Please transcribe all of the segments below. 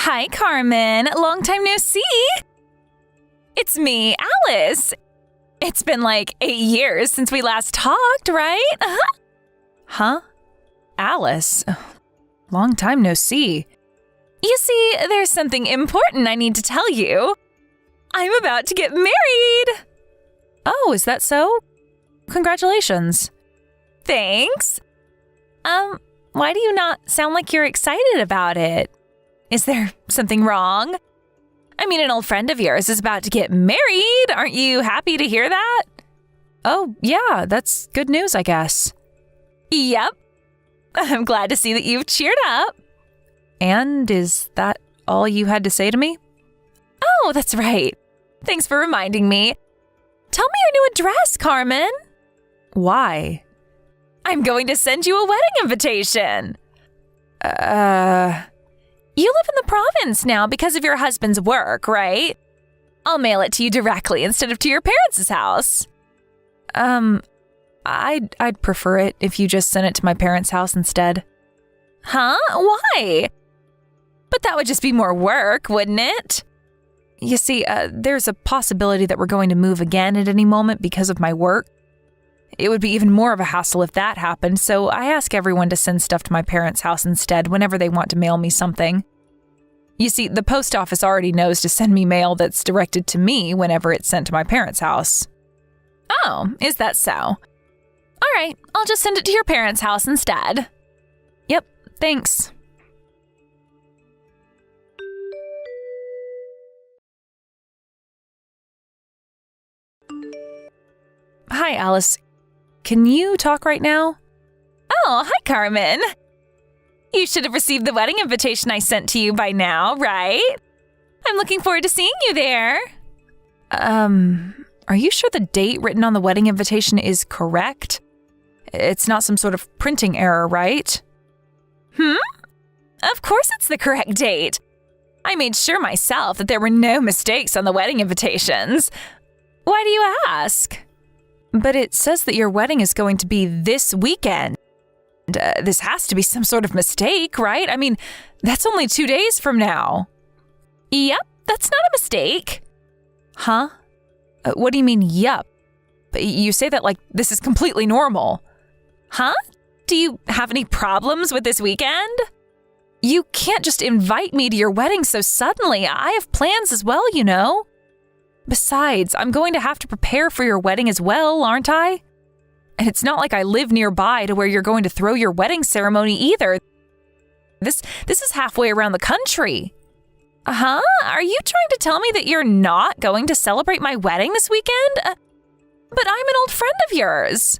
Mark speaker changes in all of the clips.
Speaker 1: Hi, Carmen. Long time no see. It's me, Alice. It's been like 8 years since we last talked, right? Huh? Alice? Long time no see. You see, there's something important I need to tell you. I'm about to get married. Oh, is that so? Congratulations. Thanks. Why do you not sound like you're excited about it? Is there something wrong? I mean, an old friend of yours is about to get married. Aren't you happy to hear that? Oh, yeah, that's good news, I guess. Yep. I'm glad to see that you've cheered up. And is that all you had to say to me? Oh, that's right. Thanks for reminding me. Tell me your new address, Carmen. Why? I'm going to send you a wedding invitation. You live in the province now because of your husband's work, right? I'll mail it to you directly instead of to your parents' house. I'd prefer it if you just sent it to my parents' house instead. Huh? Why? But that would just be more work, wouldn't it? You see, there's a possibility that we're going to move again at any moment because of my work. It would be even more of a hassle if that happened, so I ask everyone to send stuff to my parents' house instead whenever they want to mail me something. You see, the post office already knows to send me mail that's directed to me whenever it's sent to my parents' house. Oh, is that so? All right, I'll just send it to your parents' house instead. Yep, thanks. Hi, Alice. Can you talk right now? Oh, hi, Carmen. You should have received the wedding invitation I sent to you by now, right? I'm looking forward to seeing you there. Are you sure the date written on the wedding invitation is correct? It's not some sort of printing error, right? Of course it's the correct date. I made sure myself that there were no mistakes on the wedding invitations. Why do you ask? But it says that your wedding is going to be this weekend. This has to be some sort of mistake, right? I mean, that's only 2 days from now. Yep, that's not a mistake. Huh? What do you mean, yup? You say that like this is completely normal. Huh? Do you have any problems with this weekend? You can't just invite me to your wedding so suddenly. I have plans as well, you know. Besides, I'm going to have to prepare for your wedding as well, aren't I? And it's not like I live nearby to where you're going to throw your wedding ceremony either. This is halfway around the country. Huh? Are you trying to tell me that you're not going to celebrate my wedding this weekend? But I'm an old friend of yours.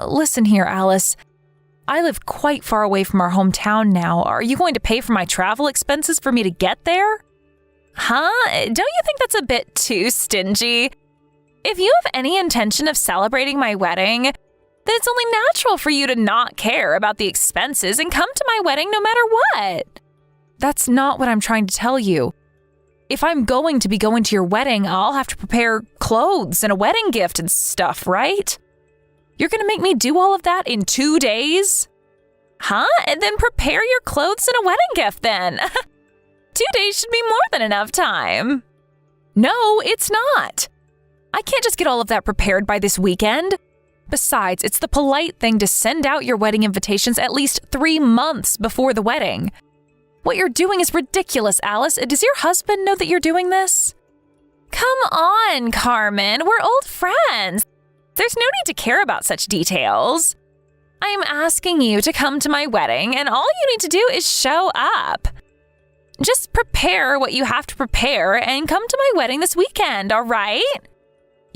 Speaker 1: Listen here, Alice. I live quite far away from our hometown now. Are you going to pay for my travel expenses for me to get there? Huh? Don't you think that's a bit too stingy? If you have any intention of celebrating my wedding, then it's only natural for you to not care about the expenses and come to my wedding no matter what. That's not what I'm trying to tell you. If I'm going to be going to your wedding, I'll have to prepare clothes and a wedding gift and stuff, right? You're going to make me do all of that in 2 days? Huh? And then prepare your clothes and a wedding gift then. 2 days should be more than enough time. No, it's not. I can't just get all of that prepared by this weekend. Besides, it's the polite thing to send out your wedding invitations at least 3 months before the wedding. What you're doing is ridiculous, Alice. Does your husband know that you're doing this? Come on, Carmen. We're old friends. There's no need to care about such details. I'm asking you to come to my wedding, and all you need to do is show up. Just prepare what you have to prepare and come to my wedding this weekend, all right?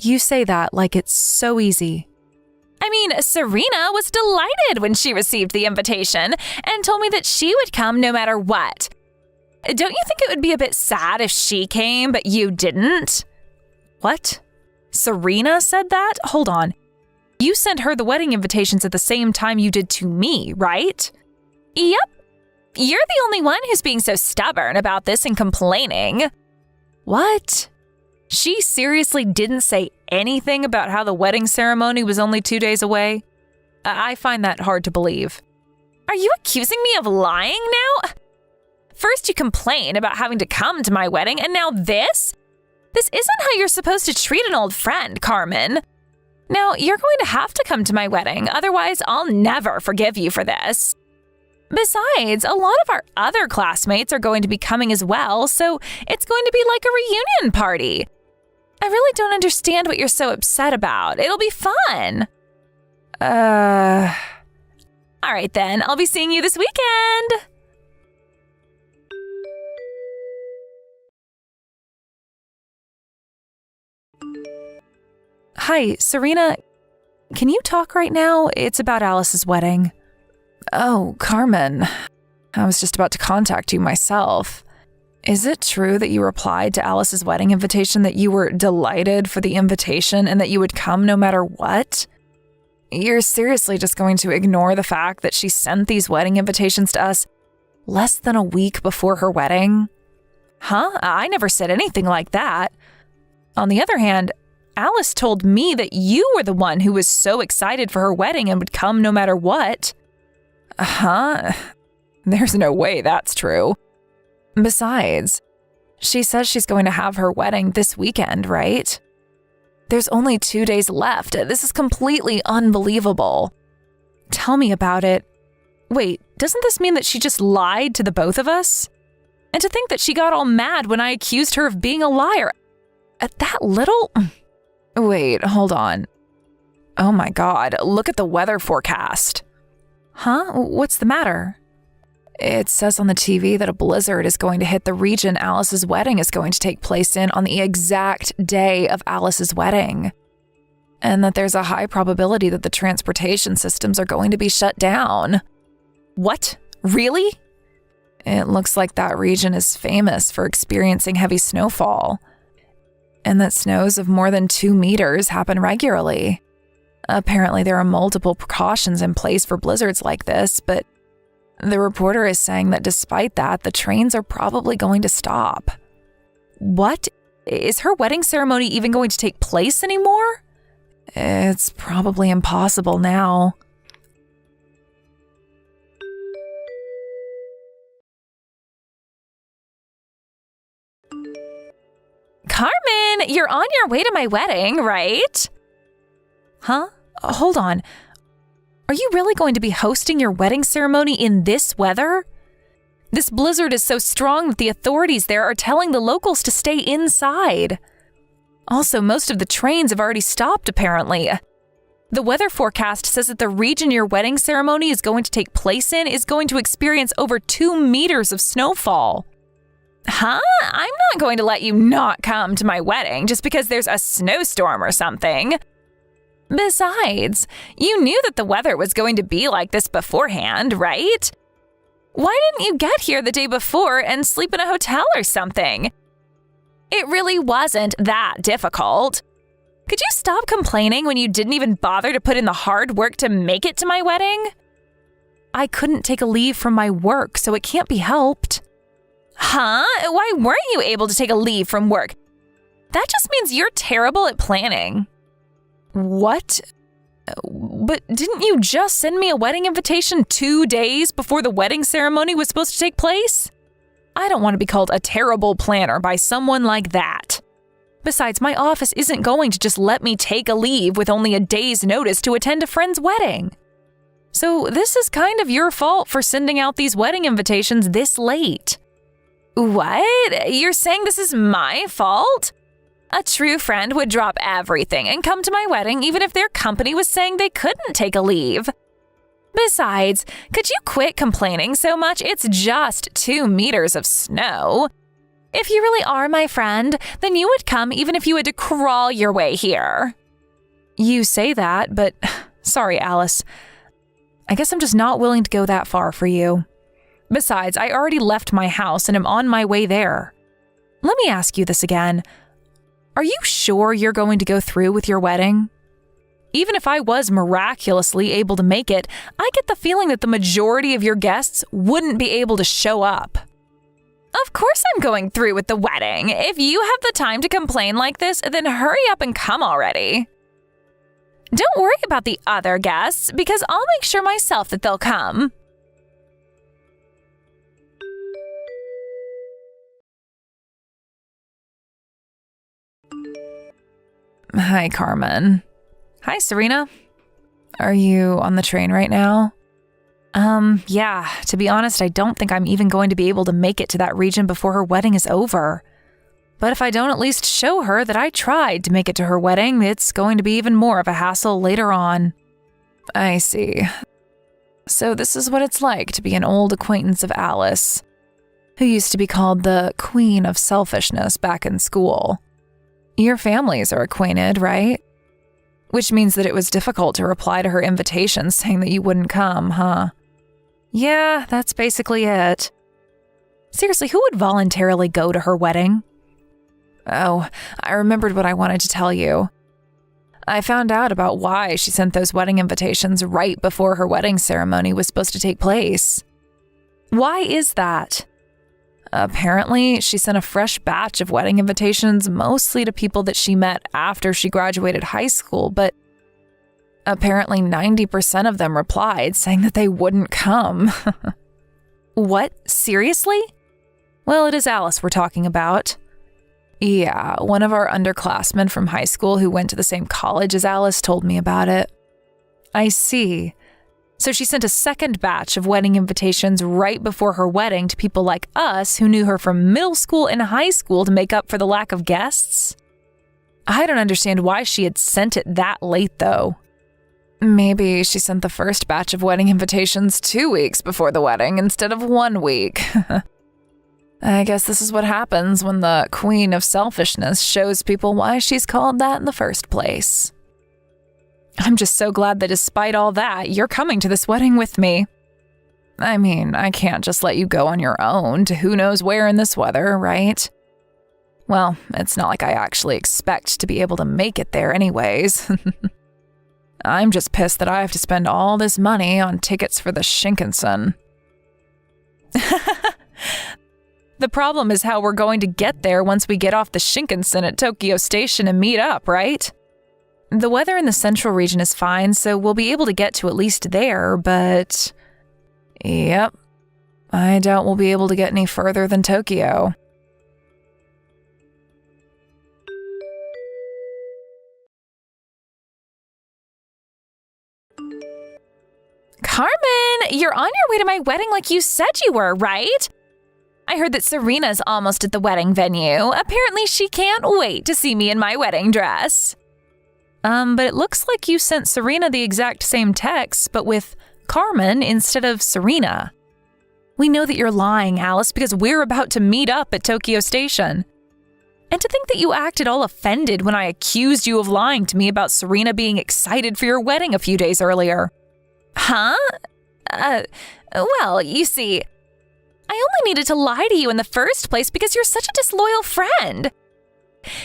Speaker 1: You say that like it's so easy. I mean, Serena was delighted when she received the invitation and told me that she would come no matter what. Don't you think it would be a bit sad if she came, but you didn't? What? Serena said that? Hold on. You sent her the wedding invitations at the same time you did to me, right? Yep. You're the only one who's being so stubborn about this and complaining. What? She seriously didn't say anything about how the wedding ceremony was only 2 days away? I find that hard to believe. Are you accusing me of lying now? First First you complain about having to come to my wedding, and now this? This isn't how you're supposed to treat an old friend, Carmen. Now, you're going to have to come to my wedding, otherwise I'll never forgive you for this. Besides, a lot of our other classmates are going to be coming as well, so it's going to be like a reunion party. I really don't understand what you're so upset about. It'll be fun. All right then, I'll be seeing you this weekend. Hi, Serena. Can you talk right now? It's about Alice's wedding. Oh, Carmen. I was just about to contact you myself. Is it true that you replied to Alice's wedding invitation that you were delighted for the invitation and that you would come no matter what? You're seriously just going to ignore the fact that she sent these wedding invitations to us less than a week before her wedding? Huh? I never said anything like that. On the other hand, Alice told me that you were the one who was so excited for her wedding and would come no matter what. Huh? There's no way that's true. Besides, she says she's going to have her wedding this weekend, right? There's only 2 days left. This is completely unbelievable. Tell me about it. Wait, doesn't this mean that she just lied to the both of us? And to think that she got all mad when I accused her of being a liar. At that little... Wait, hold on. Oh my God, look at the weather forecast. Huh? What's the matter? It says on the TV that a blizzard is going to hit the region Alice's wedding is going to take place in on the exact day of Alice's wedding. And that there's a high probability that the transportation systems are going to be shut down. What? Really? It looks like that region is famous for experiencing heavy snowfall. And that snows of more than 2 meters happen regularly. Apparently there are multiple precautions in place for blizzards like this, but the reporter is saying that despite that, the trains are probably going to stop. What? Is her wedding ceremony even going to take place anymore? It's probably impossible now. Carmen, you're on your way to my wedding, right? Huh? Hold on. Are you really going to be hosting your wedding ceremony in this weather? This blizzard is so strong that the authorities there are telling the locals to stay inside. Also, most of the trains have already stopped, apparently. The weather forecast says that the region your wedding ceremony is going to take place in is going to experience over 2 meters of snowfall. Huh? I'm not going to let you not come to my wedding just because there's a snowstorm or something. Besides, you knew that the weather was going to be like this beforehand, right? Why didn't you get here the day before and sleep in a hotel or something? It really wasn't that difficult. Could you stop complaining when you didn't even bother to put in the hard work to make it to my wedding? I couldn't take a leave from my work, so it can't be helped. Huh? Why weren't you able to take a leave from work? That just means you're terrible at planning. What? But didn't you just send me a wedding invitation 2 days before the wedding ceremony was supposed to take place? I don't want to be called a terrible planner by someone like that. Besides, my office isn't going to just let me take a leave with only a day's notice to attend a friend's wedding. So this is kind of your fault for sending out these wedding invitations this late. What? You're saying this is my fault? A true friend would drop everything and come to my wedding even if their company was saying they couldn't take a leave. Besides, could you quit complaining so much? It's just 2 meters of snow. If you really are my friend, then you would come even if you had to crawl your way here. You say that, but sorry, Alice. I guess I'm just not willing to go that far for you. Besides, I already left my house and am on my way there. Let me ask you this again. Are you sure you're going to go through with your wedding? Even if I was miraculously able to make it, I get the feeling that the majority of your guests wouldn't be able to show up. Of course I'm going through with the wedding. If you have the time to complain like this, then hurry up and come already. Don't worry about the other guests, because I'll make sure myself that they'll come. Hi, Carmen. Hi, Serena. Are you on the train right now? Yeah, to be honest, I don't think I'm even going to be able to make it to that region before her wedding is over. But if I don't at least show her that I tried to make it to her wedding, it's going to be even more of a hassle later on. I see. So this is what it's like to be an old acquaintance of Alice, who used to be called the Queen of Selfishness back in school. Your families are acquainted, right? Which means that it was difficult to reply to her invitation saying that you wouldn't come, huh? Yeah, that's basically it. Seriously, who would voluntarily go to her wedding? Oh, I remembered what I wanted to tell you. I found out about why she sent those wedding invitations right before her wedding ceremony was supposed to take place. Why is that? Apparently, she sent a fresh batch of wedding invitations mostly to people that she met after she graduated high school, but apparently 90% of them replied saying that they wouldn't come. What? Seriously? Well, it is Alice we're talking about. Yeah, one of our underclassmen from high school who went to the same college as Alice told me about it. I see. So she sent a second batch of wedding invitations right before her wedding to people like us who knew her from middle school and high school to make up for the lack of guests? I don't understand why she had sent it that late, though. Maybe she sent the first batch of wedding invitations 2 weeks before the wedding instead of 1 week. I guess this is what happens when the Queen of Selfishness shows people why she's called that in the first place. I'm just so glad that despite all that, you're coming to this wedding with me. I mean, I can't just let you go on your own to who knows where in this weather, right? Well, it's not like I actually expect to be able to make it there anyways. I'm just pissed that I have to spend all this money on tickets for the Shinkansen. The problem is how we're going to get there once we get off the Shinkansen at Tokyo Station and meet up, right? The weather in the central region is fine, so we'll be able to get to at least there, but... Yep. I doubt we'll be able to get any further than Tokyo. Carmen, you're on your way to my wedding like you said you were, right? I heard that Serena's almost at the wedding venue. Apparently she can't wait to see me in my wedding dress. But it looks like you sent Serena the exact same text, but with Carmen instead of Serena. We know that you're lying, Alice, because we're about to meet up at Tokyo Station. And to think that you acted all offended when I accused you of lying to me about Serena being excited for your wedding a few days earlier. Huh? Well, you see, I only needed to lie to you in the first place because you're such a disloyal friend.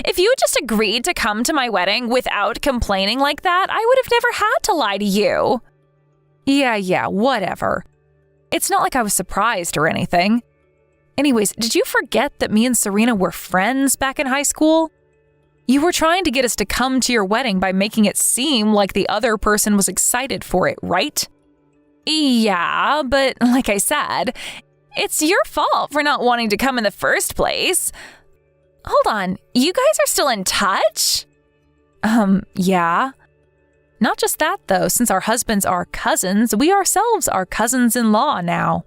Speaker 1: If you had just agreed to come to my wedding without complaining like that, I would have never had to lie to you. Yeah, whatever. It's not like I was surprised or anything. Anyways, did you forget that me and Serena were friends back in high school? You were trying to get us to come to your wedding by making it seem like the other person was excited for it, right? Yeah, but like I said, it's your fault for not wanting to come in the first place. Hold on, you guys are still in touch? Yeah. Not just that, though. Since our husbands are cousins, we ourselves are cousins-in-law now.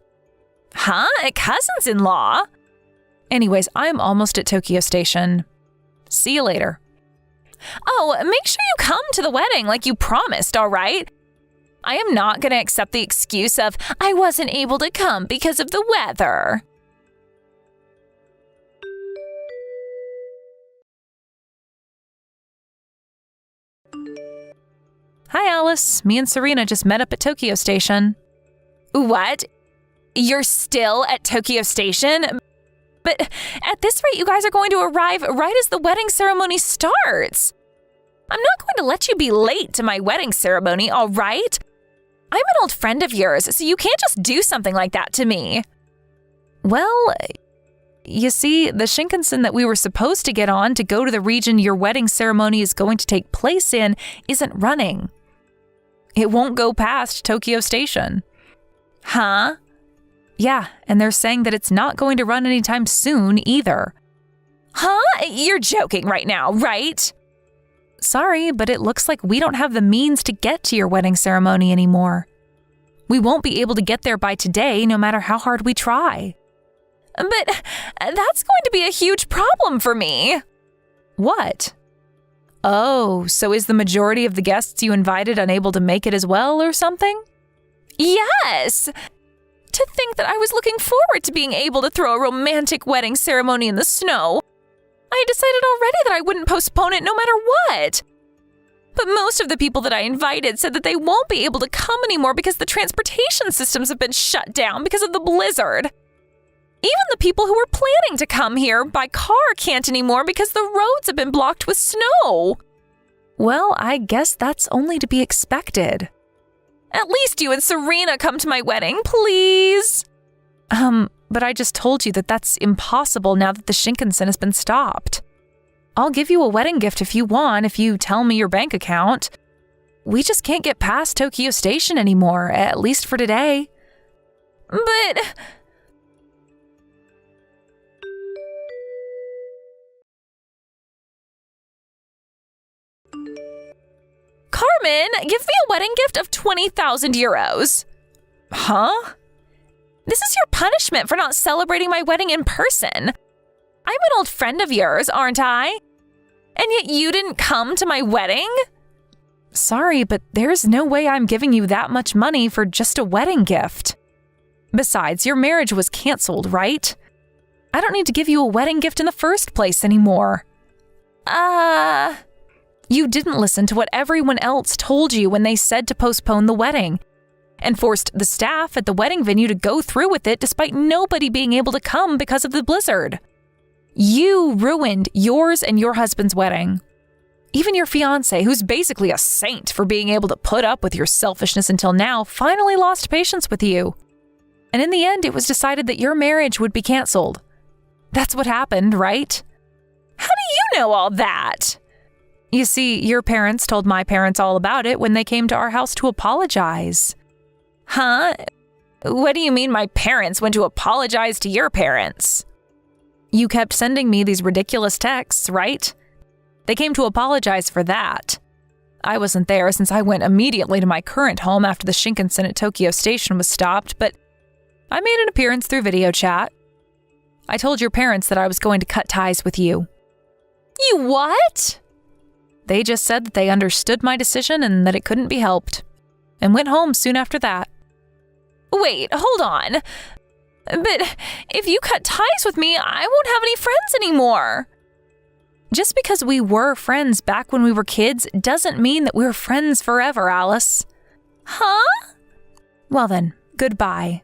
Speaker 1: Huh? Cousins-in-law? Anyways, I'm almost at Tokyo Station. See you later. Oh, make sure you come to the wedding like you promised, all right? I am not going to accept the excuse of, I wasn't able to come because of the weather. Hi, Alice. Me and Serena just met up at Tokyo Station. What? You're still at Tokyo Station? But at this rate, you guys are going to arrive right as the wedding ceremony starts. I'm not going to let you be late to my wedding ceremony, all right? I'm an old friend of yours, so you can't just do something like that to me. Well, you see, the Shinkansen that we were supposed to get on to go to the region your wedding ceremony is going to take place in isn't running. It won't go past Tokyo Station. Huh? Yeah, and they're saying that it's not going to run anytime soon either. Huh? You're joking right now, right? Sorry, but it looks like we don't have the means to get to your wedding ceremony anymore. We won't be able to get there by today, no matter how hard we try. But that's going to be a huge problem for me. What? Oh, so is the majority of the guests you invited unable to make it as well or something? Yes! To think that I was looking forward to being able to throw a romantic wedding ceremony in the snow. I had decided already that I wouldn't postpone it no matter what. But most of the people that I invited said that they won't be able to come anymore because the transportation systems have been shut down because of the blizzard. Even the people who were planning to come here by car can't anymore because the roads have been blocked with snow. Well, I guess that's only to be expected. At least you and Serena come to my wedding, please. But I just told you that that's impossible now that the Shinkansen has been stopped. I'll give you a wedding gift if you want, if you tell me your bank account. We just can't get past Tokyo Station anymore, at least for today. But... Carmen, give me a wedding gift of 20,000 euros. Huh? This is your punishment for not celebrating my wedding in person. I'm an old friend of yours, aren't I? And yet you didn't come to my wedding? Sorry, but there's no way I'm giving you that much money for just a wedding gift. Besides, your marriage was canceled, right? I don't need to give you a wedding gift in the first place anymore. You didn't listen to what everyone else told you when they said to postpone the wedding, and forced the staff at the wedding venue to go through with it despite nobody being able to come because of the blizzard. You ruined yours and your husband's wedding. Even your fiancé, who's basically a saint for being able to put up with your selfishness until now, finally lost patience with you. And in the end, it was decided that your marriage would be canceled. That's what happened, right? How do you know all that? You see, your parents told my parents all about it when they came to our house to apologize. Huh? What do you mean my parents went to apologize to your parents? You kept sending me these ridiculous texts, right? They came to apologize for that. I wasn't there since I went immediately to my current home after the Shinkansen at Tokyo Station was stopped, but I made an appearance through video chat. I told your parents that I was going to cut ties with you. You what? They just said that they understood my decision and that it couldn't be helped, and went home soon after that. Wait, hold on. But if you cut ties with me, I won't have any friends anymore. Just because we were friends back when we were kids doesn't mean that we're friends forever, Alice. Huh? Well then, goodbye.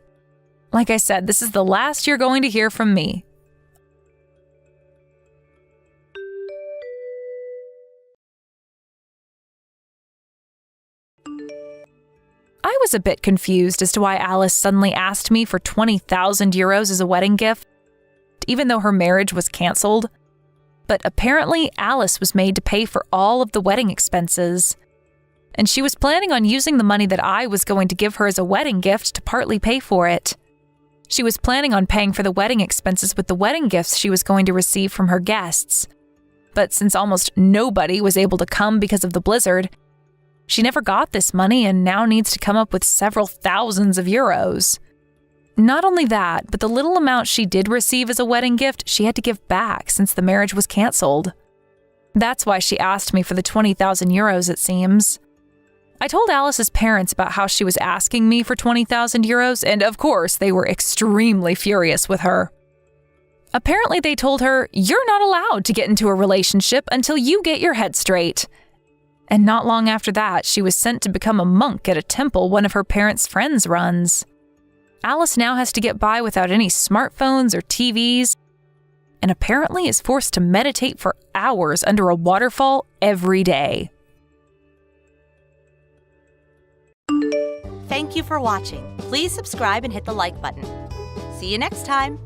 Speaker 1: Like I said, this is the last you're going to hear from me. I was a bit confused as to why Alice suddenly asked me for 20,000 euros as a wedding gift, even though her marriage was canceled. But apparently Alice was made to pay for all of the wedding expenses. And she was planning on using the money that I was going to give her as a wedding gift to partly pay for it. She was planning on paying for the wedding expenses with the wedding gifts she was going to receive from her guests. But since almost nobody was able to come because of the blizzard, she never got this money and now needs to come up with several thousands of euros. Not only that, but the little amount she did receive as a wedding gift, she had to give back since the marriage was canceled. That's why she asked me for the 20,000 euros, it seems. I told Alice's parents about how she was asking me for 20,000 euros, and of course, they were extremely furious with her. Apparently, they told her, "You're not allowed to get into a relationship until you get your head straight." And not long after that, she was sent to become a monk at a temple one of her parents' friends runs. Alice now has to get by without any smartphones or TVs, and apparently is forced to meditate for hours under a waterfall every day.
Speaker 2: Thank you for watching. Please subscribe and hit the like button. See you next time.